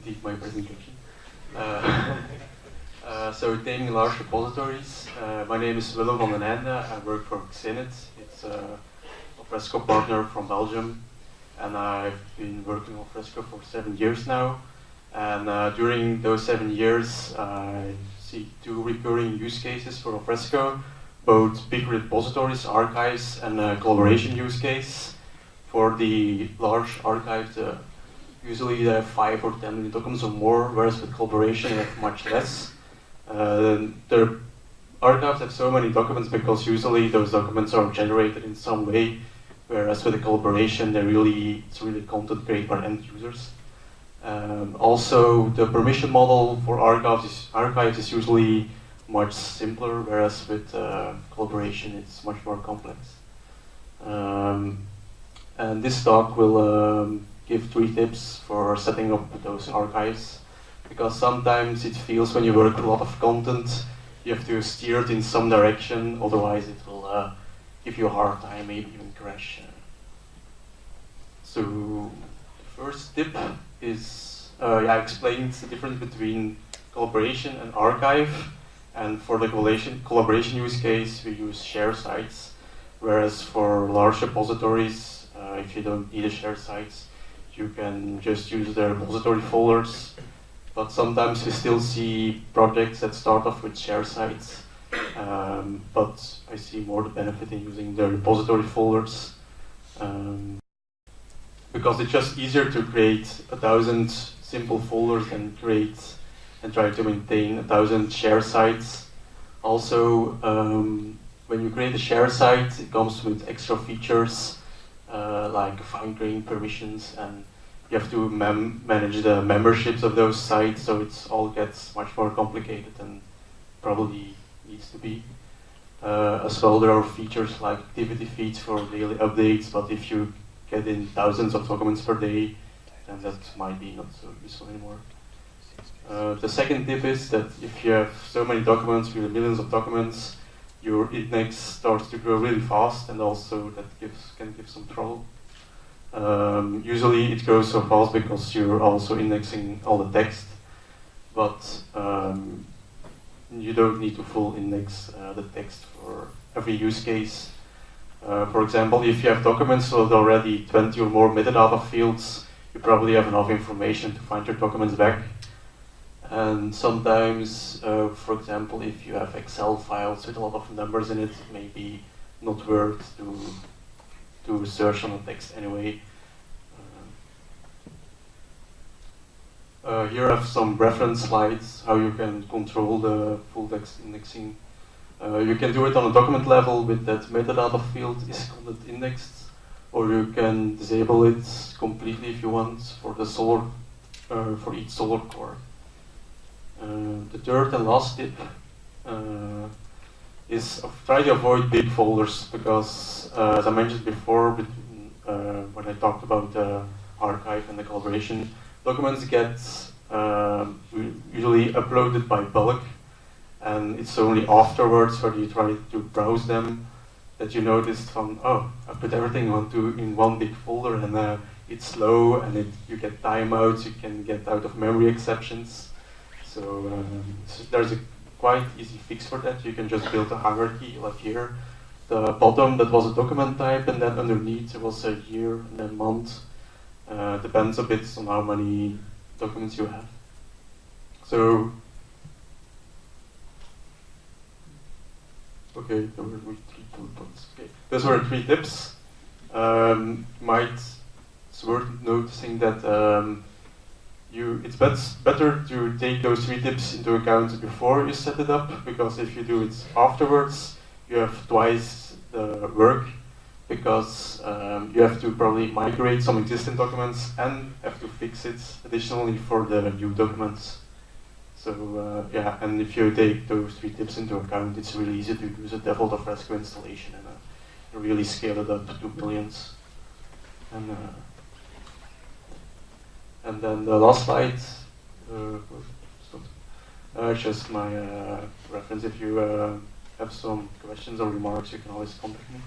indeed my presentation. So Taming large repositories. My name is Willem van Eynde. I work for Xenit. It's a Fresco partner from Belgium, and I've been working on Fresco for 7 years now. And during those 7 years, I see 2 recurring use cases for Fresco, both big repositories, archives, and a collaboration use case. For the large archives, usually they have 5 or 10 million documents or more, whereas with collaboration they have much less. Their archives have so many documents because usually those documents are generated in some way, whereas with the collaboration it's really content created by end users. Also, the permission model for archives is usually much simpler, whereas with collaboration it's much more complex. And this talk will give 3 tips for setting up those archives, because sometimes it feels when you work with a lot of content, you have to steer it in some direction, otherwise it will give you a hard time, maybe even crash. So the first tip is, I explained the difference between collaboration and archive, and for the collaboration use case we use share sites, whereas for large repositories, if you don't need a share sites, you can just use the repository folders. But sometimes we still see projects that start off with share sites, but I see more the benefit in using the repository folders, because it's just easier to create 1,000 simple folders than create and try to maintain 1,000 share sites. Also, when you create a share site, it comes with extra features like fine-grained permissions, and you have to manage the memberships of those sites, so it all gets much more complicated than probably needs to be. As well, there are features like activity feeds for daily updates, but if you get in thousands of documents per day, then that might be not so useful anymore. The second tip is that if you have so many documents, really millions of documents, your index starts to grow really fast, and also that can give some trouble. Usually it grows so fast because you're also indexing all the text, but you don't need to full index the text for every use case. For example, if you have documents with already 20 or more metadata fields, you probably have enough information to find your documents back. And sometimes, for example, if you have Excel files with a lot of numbers in it, it may be not worth to search on the text anyway. Here I have some reference slides, how you can control the full text indexing. You can do it on a document level with that metadata field is content indexed, or you can disable it completely if you want for the for each Solr core. The third and last tip is try to avoid big folders, because as I mentioned before, when I talked about the archive and the collaboration, documents get usually uploaded by bulk, and it's only afterwards when you try to browse them that you notice I put everything in one big folder, and it's slow, and you get timeouts, you can get out of memory exceptions. So there's a quite easy fix for that. You can just build a hierarchy, like here. The bottom, that was a document type, and then underneath it was a year and then month. Depends a bit on how many documents you have. So, okay, there were 3 bullet points. Okay, those were 3 tips. It's worth noticing that it's better to take those 3 tips into account before you set it up, because if you do it afterwards, you have twice the work, because you have to probably migrate some existing documents and have to fix it additionally for the new documents. So and if you take those 3 tips into account, it's really easy to use a default Fresco installation and really scale it up to millions. And then the last slide, just my reference. If you have some questions or remarks, you can always contact me.